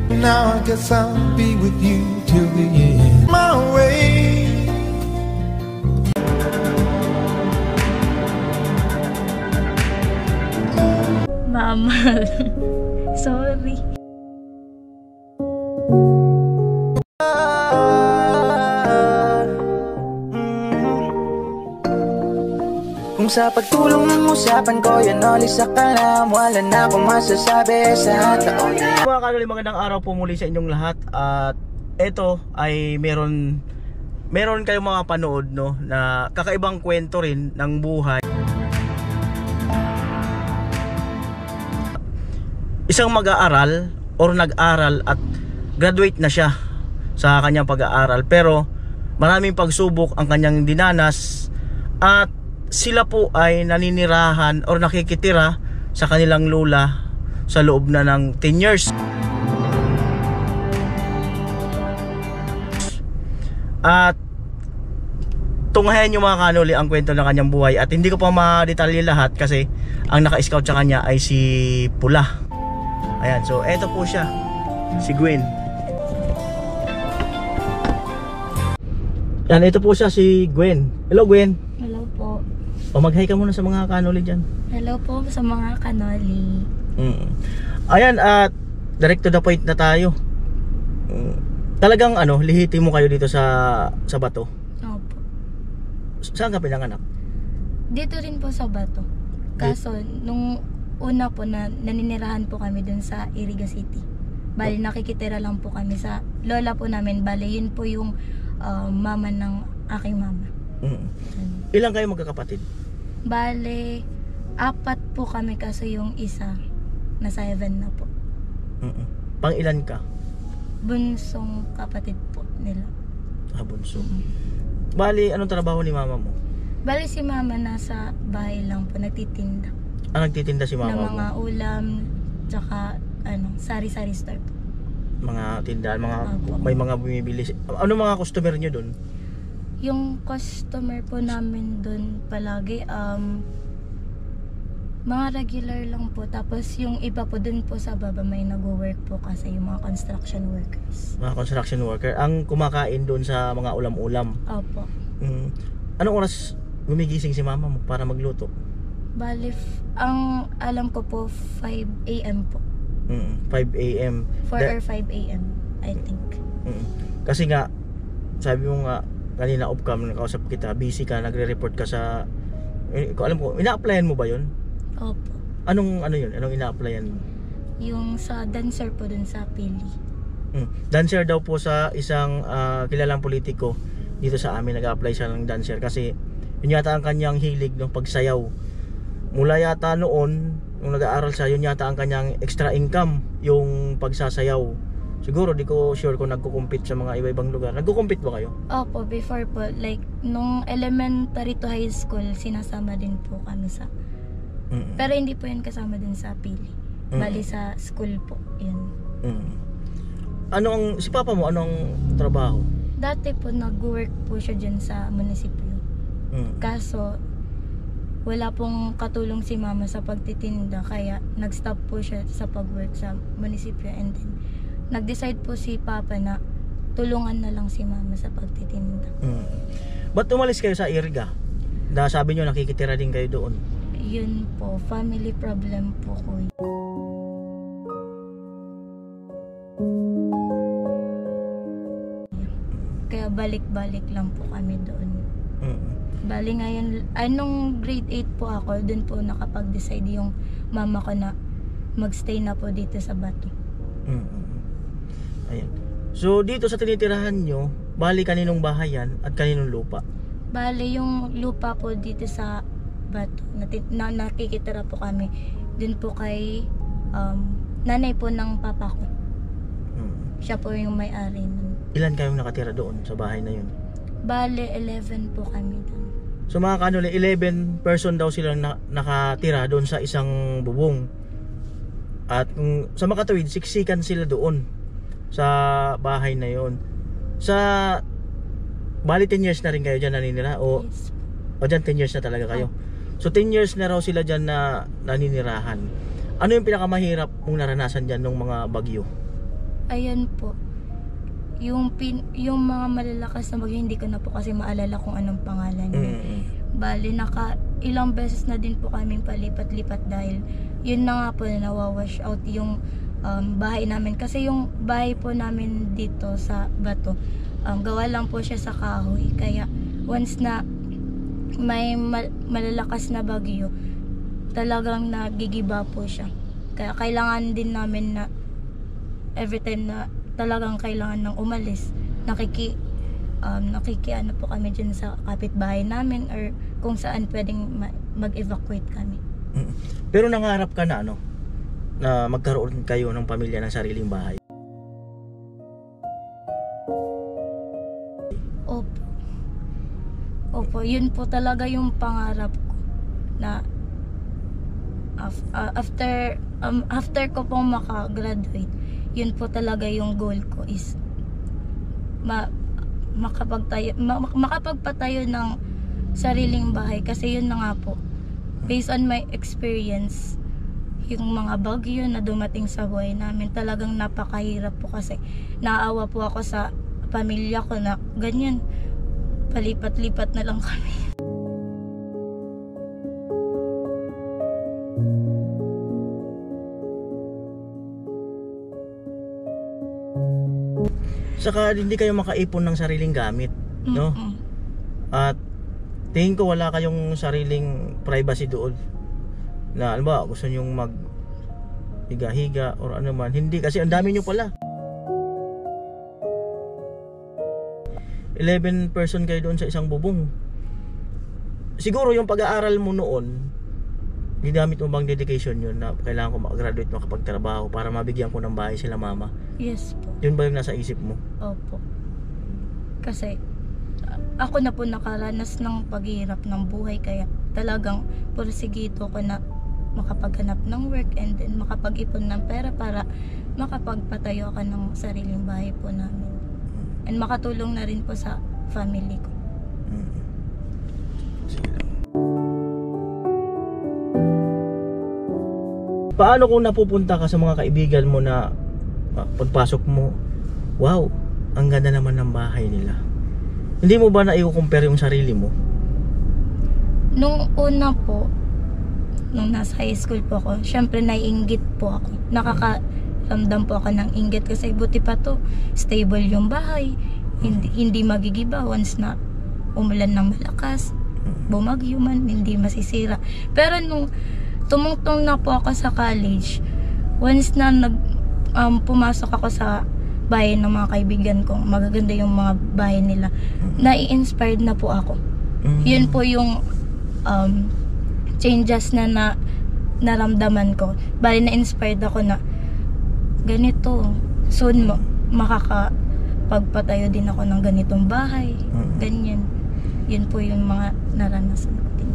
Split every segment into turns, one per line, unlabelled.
Now I guess I'll be with you till the end my way.
Mama, sorry.
Kung sa pagtulong ng usapan ko, yan alis sa kalam. Wala na akong masasabi sa taon.
Mga kanoli, magandang araw po muli sa inyong lahat. At ito ay meron kayong mga panood, no, na kakaibang kwento rin ng buhay. Isang mag-aaral or nag-aral at graduate na siya sa kanyang pag-aaral, pero maraming pagsubok ang kanyang dinanas at sila po ay naninirahan or nakikitira sa kanilang lola sa loob na ng 10 years. At tunghayan nyo mga kanoli ang kwento ng kanyang buhay, at hindi ko pa ma-detalye lahat kasi ang naka-scout sa kanya ay si Pula. Ayan, so eto po siya, si Gwen. Yan, ito po siya, si Gwen. Hello Gwen.
Hello po.
O mag-hi ka muna sa mga kanoli dyan.
Hello po sa mga kanoli.
Ayan, at direct to the point na tayo. Talagang lihiti mo kayo dito sa Bato?
Opo.
Saan ka pinanganak?
Dito rin po sa Bato. Kaso nung una po na naninirahan po kami dun sa Iriga City. Bali nakikitira lang po kami sa lola po namin. Bali yun po yung mama ng aking mama.
Ilang kayo magkakapatid?
Bale 4 po kami, kaso yung isa nasa heaven na po.
Pang ilan ka?
Bunsong kapatid po nila.
Bunso. Bali, anong trabaho ni mama mo?
Bali si mama nasa bahay lang po, nagtitinda.
Nagtitinda si mama
ng mga
mo?
ulam, tsaka sari-sari store po.
Mga tindahan,
Opo.
may mga bumibili. Ano mga customer nyo dun?
Yung customer po namin dun palagi, mga regular lang po. Tapos yung iba po dun po sa baba may nag-work po kasi yung mga construction workers.
Mga construction worker ang kumakain dun sa mga ulam-ulam?
Opo.
Anong oras gumigising si mama mo para magluto?
Bali, ang alam ko po 5 AM po.
5 AM
4 or 5 AM I think.
Kasi nga sabi mo nga kanina off cam, nakausap kita, busy ka, nagre-report ka sa alam ko, ina-applyan mo ba yun?
Opo.
Anong yun? Anong ina-applyan mo?
Yung sa dancer po dun sa Pili.
Dancer daw po sa isang kilalang politiko dito sa amin, nag-apply siya ng dancer kasi yun yata ang kanyang hilig, no, pagsayaw. Mula yata noon nung nag-aaral siya, yun yata ang kanyang extra income, yung pagsasayaw. Siguro di ko sure kung nagko-compete sa mga iba-ibang lugar. Nagko-compete ba kayo?
Opo, before po, like nung elementary to high school, sinasama din po kami sa pero hindi po yun kasama din sa Pili. Bali sa school po yun.
Si papa mo, anong trabaho?
Dati po nag-work po siya dyan sa munisipyo. Kaso wala pong katulong si mama sa pagtitinda, kaya nag-stop po siya sa pag-work sa munisipyo, and then nag-decide po si papa na tulungan na lang si mama sa pagtitinda.
Ba't umalis kayo sa Iriga? Sabi nyo nakikitira din kayo doon.
Yun po, family problem po ko. Kaya balik-balik lang po kami doon. Bali ngayon, anong grade 8 po ako, dun po nakapag-decide yung mama ko na magstay na po dito sa Bato.
Ayan. So dito sa tinitirahan nyo, bali kaninong bahay yan at kaninong lupa?
Bali yung lupa po dito sa Bato, nakikitira po kami dun po kay nanay po ng papa ko. Siya po yung may-ari nun.
Ilan kayong nakatira doon sa bahay na yun?
Bali 11 po kami dun.
So mga kanoli, 11 person daw silang nakatira doon sa isang bubong. At sa makatuwid, siksikan sila doon sa bahay na yon. Sa bali 10 years na rin kayo dyan naninira?
Yes.
O dyan 10 years na talaga kayo? So 10 years na raw sila dyan na naninirahan. Ano yung pinakamahirap mong naranasan dyan ng mga bagyo?
Ayan po. Yung mga malalakas na bagyo, hindi ko na po kasi maalala kung anong pangalan niya. Bali, ilang beses na din po kaming palipat-lipat dahil yun na nga po na nawawash out yung bahay namin. Kasi yung bahay po namin dito sa Bato, gawa lang po siya sa kahoy. Kaya once na may malalakas na bagyo, talagang nagigiba po siya. Kaya kailangan din namin na every time na talagang kailangan ng umalis, ano po kami dyan sa kapitbahay namin or kung saan pwedeng mag-evacuate kami.
Pero nangarap ka na na magkaroon kayo ng pamilya ng sariling bahay?
Opo, yun po talaga yung pangarap ko na after ko pong makagraduate, yun po talaga yung goal ko is makapagpatayo ng sariling bahay. Kasi yun na nga po, based on my experience, yung mga bagyo na dumating sa buhay namin, talagang napakahirap po kasi naawa po ako sa pamilya ko na ganyan, palipat-lipat na lang kami.
Saka hindi kayo makaipon ng sariling gamit, no? At tingin ko wala kayong sariling privacy doon. Na ano ba, gusto nyong mag higa-higa or ano man. Hindi, kasi ang dami nyo pala. 11 person kayo doon sa isang bubong. Siguro yung pag-aaral mo noon, ginamit mo bang dedication yun na kailangan ko mag-graduate makapagtrabaho para mabigyan ko ng bahay sila mama?
Yes po.
Yun ba yung nasa isip mo?
Opo. Kasi ako na po nakaranas ng paghihirap ng buhay, kaya talagang porsigido ko na makapaghanap ng work and then makapag-ipon ng pera para makapagpatayo ako ng sariling bahay po namin. And makatulong na rin po sa family ko.
Sige lang. Paano kung napupunta ka sa mga kaibigan mo na pagpasok mo, wow, ang ganda naman ng bahay nila. Hindi mo ba na-i-compare yung sarili mo?
Nung una po, nung nasa high school po ako, syempre naiinggit po ako. Nakakaramdam po ako ng inggit kasi buti pa to, stable yung bahay, hindi magigiba once na umulan ng malakas, bumagyo man, hindi masisira. Pero nung tumungtong na po ako sa college, once na pumasok ako sa bahay ng mga kaibigan ko, magaganda yung mga bahay nila, nai-inspired na po ako. Yun po yung changes na naramdaman ko. Bali na-inspired ako na ganito, soon makakapagpatayo din ako ng ganitong bahay, ganyan. Yun po yung mga naranasan ko din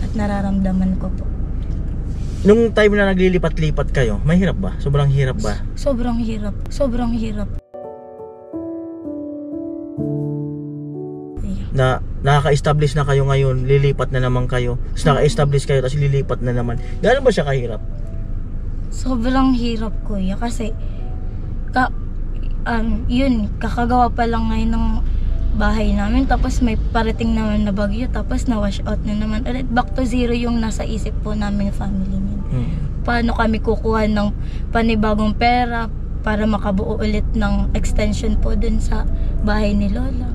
at nararamdaman ko po.
Nung time na naglilipat-lipat kayo, mahirap ba? Sobrang hirap ba?
Sobrang hirap. Sobrang hirap.
Na nakaka-establish na kayo ngayon, lilipat na naman kayo. Tapos naka-establish kayo, tapos lilipat na naman. Gano'n ba siya kahirap?
Sobrang hirap, kuya. Kasi, kakagawa pa lang ngayon ng bahay namin. Tapos may parating naman na bagyo. Tapos na-wash out na naman. Ulit, back to zero yung nasa isip po namin family niya. Paano kami kukuha ng panibagong pera para makabuo ulit ng extension po dun sa bahay ni Lola.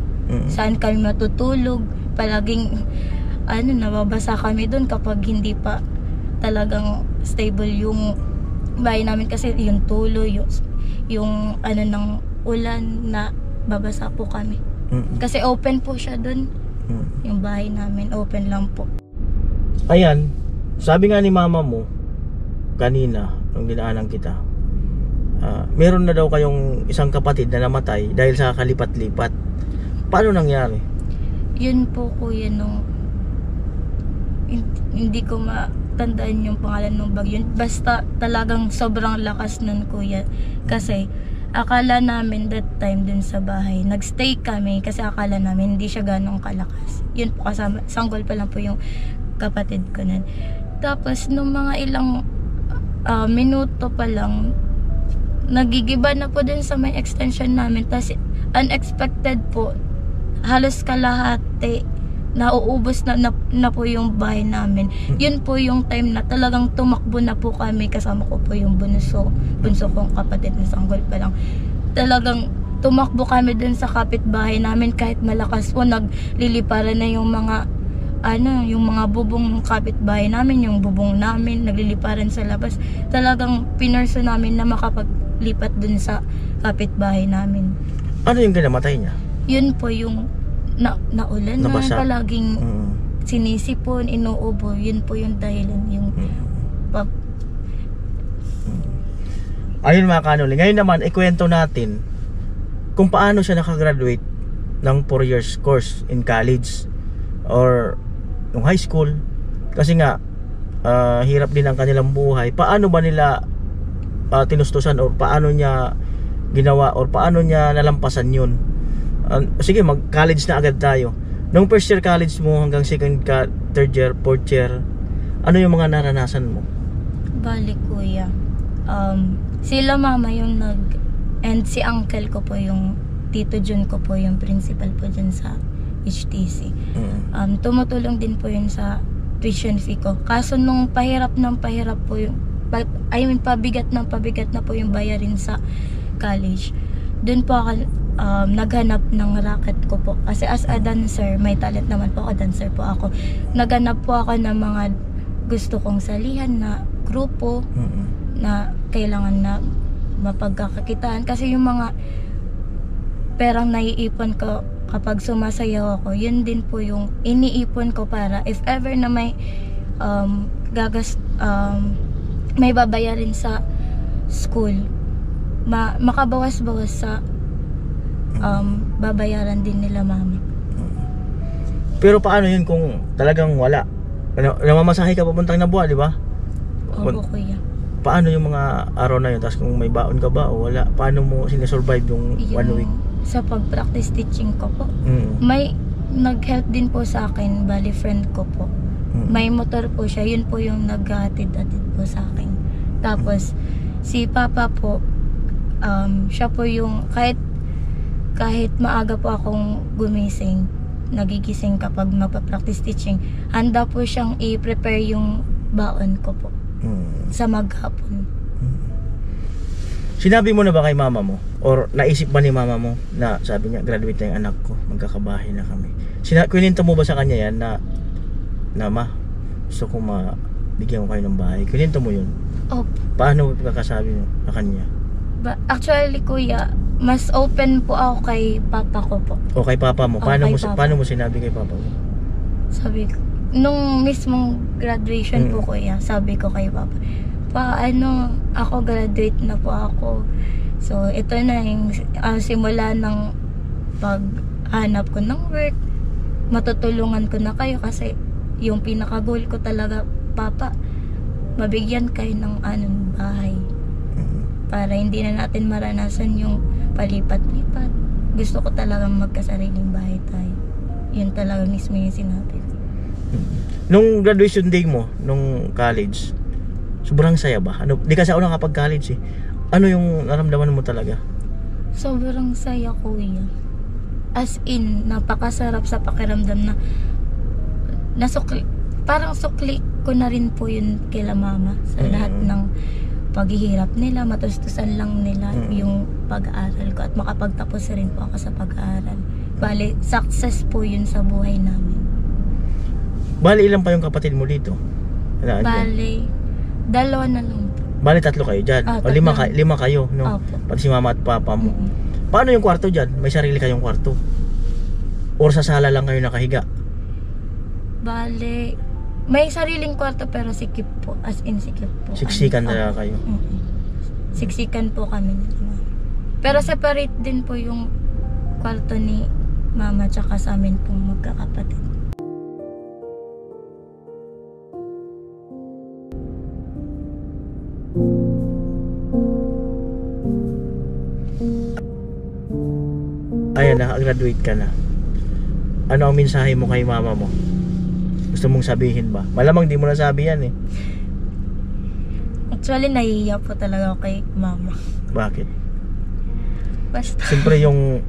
Saan kami matutulog? Palaging nababasa kami dun kapag hindi pa talagang stable yung bahay namin, kasi yung tulo, yung ng ulan na babasa po kami. Kasi open po siya dun. Yung bahay namin open lang po.
Ayan, sabi nga ni mama mo kanina nung dinaanan kita, meron na daw kayong isang kapatid na namatay dahil sa kalipat-lipat. Paano nangyari?
Yun po, kuya, hindi ko matandaan yung pangalan ng bagyo. Basta talagang sobrang lakas nun, kuya. Kasi akala namin that time dun sa bahay, nagstay kami kasi akala namin hindi siya ganong kalakas. Yun po, kasama, sanggol pa lang po yung kapatid ko nun. Tapos nung mga ilang minuto pa lang, nagigiba na po dun sa may extension namin. Tapos unexpected po, halos kalahati nauubos na po yung bahay namin. Yun po yung time na talagang tumakbo na po kami, kasama ko po yung bunso kong kapatid na sanggol pa lang. Talagang tumakbo kami dun sa kapitbahay namin kahit malakas po, nagliliparan na yung mga yung mga bubong ng kapitbahay namin, yung bubong namin nagliliparan sa labas. Talagang pinurso namin na makapaglipat dun sa kapitbahay namin.
Ano yung kinamatay niya?
Yun po yung naulan na palaging sinisipon, inuubo. Yun po yung dahilan.
Ayun mga kanuli, ngayon naman ikwento natin kung paano siya nakagraduate ng 4 years course in college or yung high school. Kasi nga hirap din ang kanilang buhay. Paano ba nila tinustusan or paano niya ginawa or paano niya nalampasan yun? Sige, mag-college na agad tayo. Nung first year college mo hanggang second third year, fourth year, ano yung mga naranasan mo?
Bali kuya, sila mama yung and si uncle ko po, yung Tito Jun ko po, yung principal po dyan sa HTC. Tumutulong din po yun sa tuition fee ko. Kaso nung pabigat na po yung bayarin sa college, dun po ako naghanap ng racket ko po. Kasi as a dancer, may talent naman po ako, dancer po ako. Naghanap po ako ng mga gusto kong salihan na grupo na kailangan na mapagkakakitaan. Kasi yung mga perang naiipon ko kapag sumasayaw ako, yun din po yung iniipon ko para if ever na may may babayarin sa school, makabawas-bawas sa babayaran din nila mama.
Pero paano yun kung talagang wala? Namamasahe ka papuntang Nabua, di ba?
Opo kuya.
Paano yung mga araw na yun? Tapos kung may baon ka ba o wala, paano mo sinesurvive yung 1 week?
Sa pag-practice teaching ko po, may nag-help din po sa akin, bali friend ko po. May motor po siya, yun po yung naghahatid-hatid po sa akin. Tapos si papa po, siya po yung kahit maaga po akong gumising, nagigising kapag magpa-practice teaching, handa po siyang i-prepare yung baon ko po sa maghapon.
Sinabi mo na ba kay mama mo? Or naisip ba ni mama mo na sabi niya, graduate na yung anak ko, magkakabahay na kami? Kwento mo ba sa kanya yan na ma, gusto ko bigyan ko kayo ng bahay? Kwento mo yun?
Opo.
Paano mo pagkakasabi mo sa kanya?
Actually kuya, mas open po ako kay papa ko po.
O kay papa mo? Paano mo sinabi kay papa mo?
Sabi ko, nung mismong graduation po kuya, sabi ko kay papa, ako graduate na po ako. So ito na yung simula ng paghanap ko ng work. Matutulungan ko na kayo kasi yung pinaka-goal ko talaga, papa, mabigyan kayo ng bahay. Para hindi na natin maranasan yung palipat-lipat. Gusto ko talagang magkasariling bahay tayo. Yun talaga mismo yung sinabi ko.
Nung graduation day mo, nung college, sobrang saya ba? Di kasi ako nakapag-college eh. Ano yung naramdaman mo talaga?
Sobrang saya kuya. As in, napakasarap sa pakiramdam na parang sukli ko na rin po yun kila mama sa lahat ng paghihirap nila, matustusan lang nila yung pag-aaral ko at makapagtapos rin po ako sa pag-aaral. Bale, success po yun sa buhay namin.
Bale, ilan pa yung kapatid mo dito?
Bale, 2 na lang po.
Bale, 3 kayo dyan? O 5 kayo, no?
Opo.
Pati si mama at papa mo. Paano yung kwarto dyan? May sarili kayong kwarto? Or sa sala lang kayo nakahiga?
Bale, may sariling kwarto pero sikip po. As in sikip po.
Siksikan talaga kayo?
Siksikan po kami. Pero separate din po yung kwarto ni mama tsaka sa amin pong magkakapatid.
Ayan, naka-graduate ka na. Ano ang mensahe mo kay mama mo? Gusto mong sabihin ba? Malamang di mo nasabi yan eh.
Actually, nahihiya po talaga ako kay mama.
Bakit?
Basta.
Siyempre yung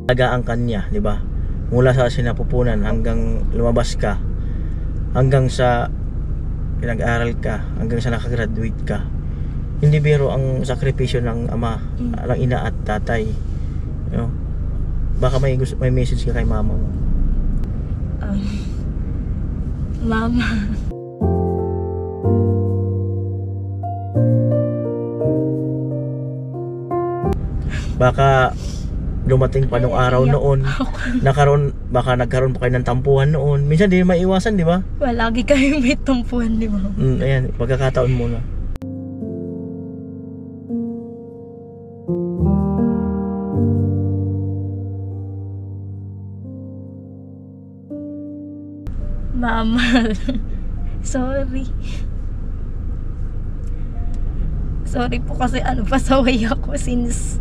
alagaan kanya, di ba? Mula sa sinapupunan hanggang lumabas ka, hanggang sa pinag-aral ka, hanggang sa nakagraduate ka. Hindi biro ang sakripisyo ng ama, ng ina at tatay. You know? Baka may message ka kay mama mo.
Mama.
Baka dumating pa nung araw noon, baka nagkaroon pa kayo ng tampuhan noon. Minsan di maiwasan, di ba?
Lagi kayong may tumpuan, di ba?
Ayan, pagkakataon muna.
Mama. Sorry. Sorry po kasi pasaway ako since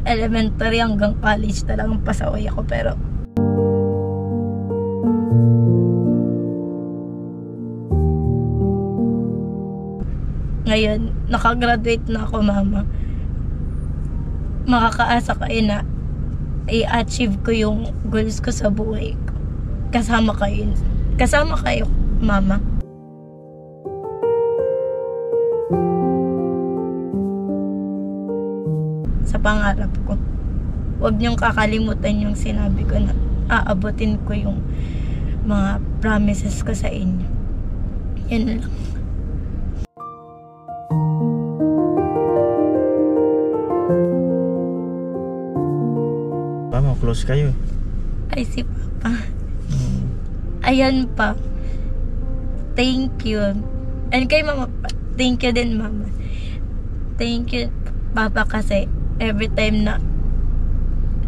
elementary hanggang college talagang pasaway ako, pero ngayon nakagraduate na ako, mama. Makakaasa kayo na i-achieve ko yung goals ko sa buhay ko. Kasama kayo, mama. Sa pangarap ko, huwag niyong kakalimutan yung sinabi ko na aabutin ko yung mga promises ko sa inyo. Yun lang.
Mama, close kayo.
Ay, si Papa. Ayan pa. Thank you. And kay Mama, thank you din, Mama. Thank you, Papa, kasi every time na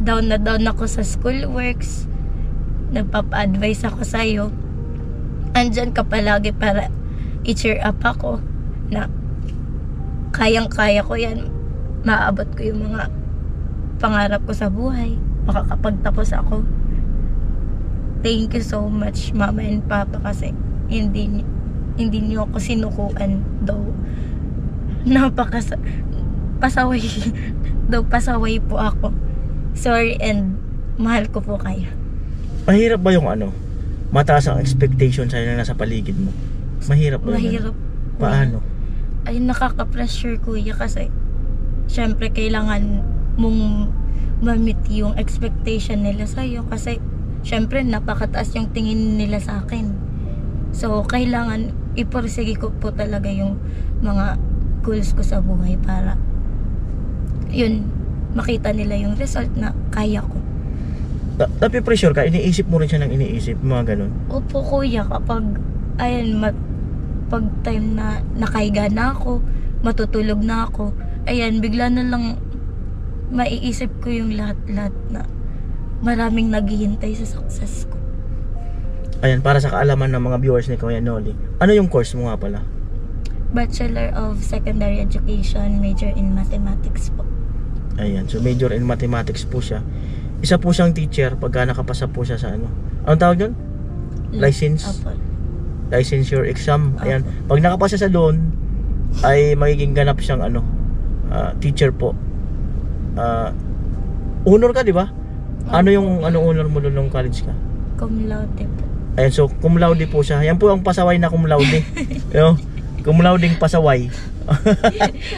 down ako sa schoolworks, nagpapa-advise ako sa'yo, andyan ka palagi para i-cheer up ako na kayang-kaya ko yan, maabot ko yung mga pangarap ko sa buhay, makakapagtapos ako. Thank you so much, Mama and Papa, kasi hindi niyo ako sinukuan, though pasaway daw, pasaway po ako. Sorry, and mahal ko po kayo.
Mahirap ba yung mataas ang expectation sa'yo na nasa paligid mo? Mahirap ba?
Mahirap.
Paano?
Ay, nakaka-pressure, kuya, kasi syempre kailangan mong ma-meet yung expectation nila sa'yo, kasi syempre napakataas yung tingin nila sa akin. So kailangan iporsige ko po talaga yung mga goals ko sa buhay para yun, makita nila yung result na kaya ko.
Napipressure ka? Iniisip mo rin siya ng iniisip? Mga ganun?
Opo, kuya, kapag pag time na nakahiga na ako, matutulog na ako, ayan, bigla na lang maiisip ko yung lahat-lahat na maraming naghihintay sa success ko.
Ayan, para sa kaalaman ng mga viewers ni Kuya Noli, ano yung course mo nga pala?
Bachelor of Secondary Education, major in Mathematics po.
Ayan, so major in Mathematics po siya. Isa po siyang teacher pagka nakapasa po siya sa anong tawag doon? License?
Opo.
Licensure exam. Ayan, pag nakapasa sa doon, ay magiging ganap siyang teacher po. Honor ka, di ba? Ano yung honor mo doon nung college ka?
Cum laude po.
Ayan, so cum laude po siya. Yan po ang pasaway na cum laude. Cum lauding pasaway.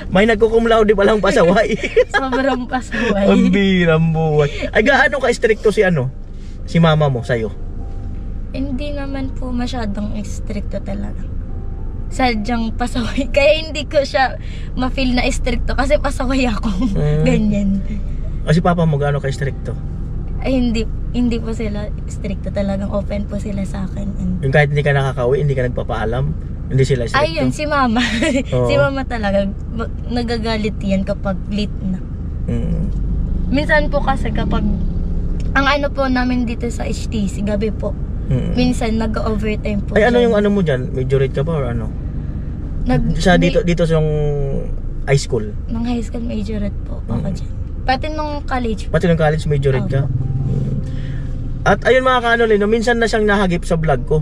May nagko-cum laude palang pasaway.
Sobrang pasaway.
Ang birang buhay. Ay, gaano ka-stricto si mama mo sa'yo?
Hindi naman po masyadong stricto talaga. Sadyang pasaway. Kaya hindi ko siya ma-feel na stricto kasi pasaway ako. Ganyan.
O si papa mo, gaano ka-stricto?
Ay, hindi po sila stricto, talagang open po sila sa akin.
Yung kahit hindi ka nakakauwi, hindi ka nagpapaalam, hindi sila stricto?
Ayun, si mama. Si mama talaga, nagagalit yan kapag late na. Minsan po kasi kapag, ang po namin dito sa HTC, gabi po, minsan nag-overtime po.
Ay, ano yung mo dyan? Majorate ka ba or ano? Dito sa yung high school?
Nung high school, majorate po ako dyan. Pati nung college.
Pati nung college majorate ka. At ayun mga kanoli, no, minsan na siyang nahagip sa vlog ko.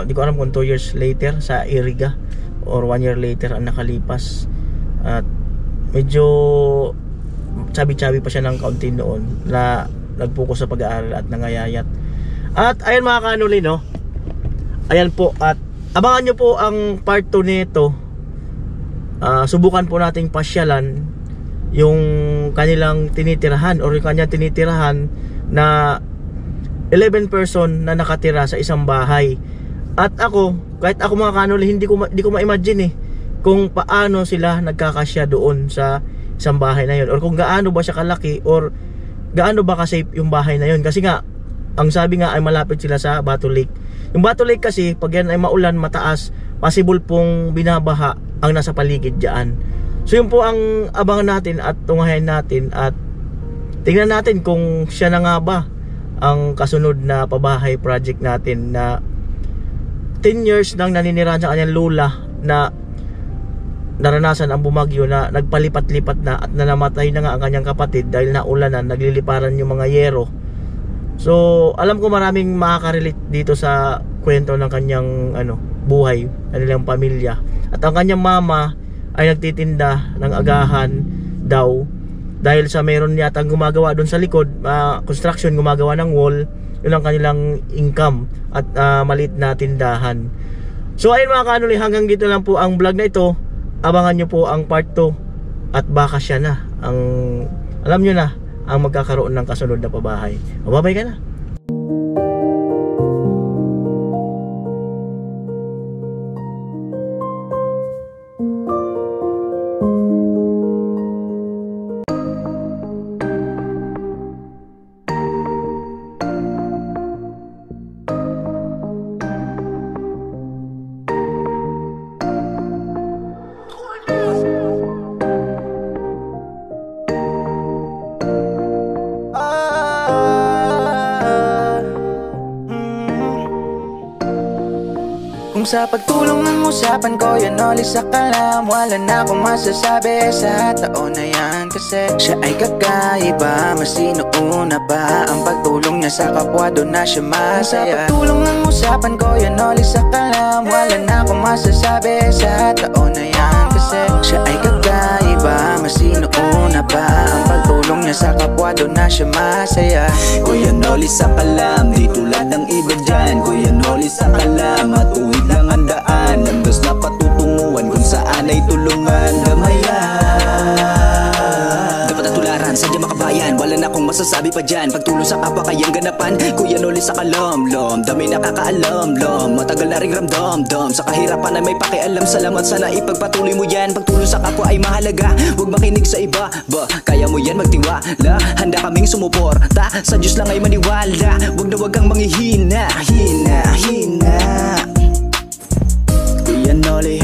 Di ko alam kung 2 years later sa Iriga or 1 year later ang nakalipas. At medyo chabi-chabi pa siya ng kaunti noon na nag-focus sa pag-aaral at nangayayat. At ayun mga kanoli, no. Ayan po, at abangan nyo po ang part 2 nito. Subukan po nating pasyalan yung kanilang tinitirahan or yung kanyang tinitirahan na 11 person na nakatira sa isang bahay. At ako, kahit ako mga kanoli, hindi ko ma-imagine kung paano sila nagkakasya doon sa isang bahay na yun, or kung gaano ba siya kalaki, or gaano ba ka-safe yung bahay na yun. Kasi nga, ang sabi nga ay malapit sila sa Bato Lake. Yung Bato Lake kasi, pag yan ay maulan, mataas, possible pong binabaha ang nasa paligid dyan. So yun po ang abangan natin at tunghayan natin, at tingnan natin kung siya na nga ba ang kasunod na pabahay project natin na 10 years nang naninirahan sa kanyang lola na naranasan ang bumagyo, na nagpalipat-lipat na at nanamatay na nga ang kanyang kapatid dahil naulanan, nagliliparan yung mga yero. So alam ko maraming makaka-relate dito sa kwento ng kanyang buhay, kanilang pamilya. At ang kanyang mama ay nagtitinda ng agahan daw dahil sa meron yatang gumagawa doon sa likod, construction, gumagawa ng wall. Yun ang kanilang income at maliit na tindahan. So ayun mga kanuli, hanggang dito lang po ang vlog na ito. Abangan nyo po ang part 2 at baka siya na ang, alam nyo na, ang magkakaroon ng kasunod na pabahay. Mababay ka na.
Kung sa pagtulong ng usapan ko yan ulit sa kalam, wala na akong masasabi sa taon na yan. Kasi siya ay kakaiba, mas sinuuna pa ang pagtulong niya sa kapwa, doon na siya masaya. Kung sa pagtulong ng usapan ko yan ulit sa kalam, wala na akong masasabi sa taon na yan. Kasi siya ay kakaiba, mas sinuuna pa ang pagtulong niya sa kapwa, doon na siya masaya.
Kuya Noli sa kalam, di tulad ng iba dyan. Kuya Noli sa kalam, matuwid lang ang daan. Landas na patutunguhan kung saan ay tulungan. Damayan, dapat na tularan, sadya makabayan. Wala na akong masasabi pa dyan, pagtulong sa kapwa kayang ganapan. Kuya Noli sa kalam, dami nakakaalam, matagal na ring ramdam, sa kahirapan ay may pakialam. Salamat, sana ipagpatuloy mo yan. Pagtulong sa kapwa ay mahalaga, huwag makinig sa iba. Kaya mo yan, magtiwala, handa kaming sumuporta. Sa Diyos lang ay maniwala, huwag na huwag kang manghihina. Kuya Noli.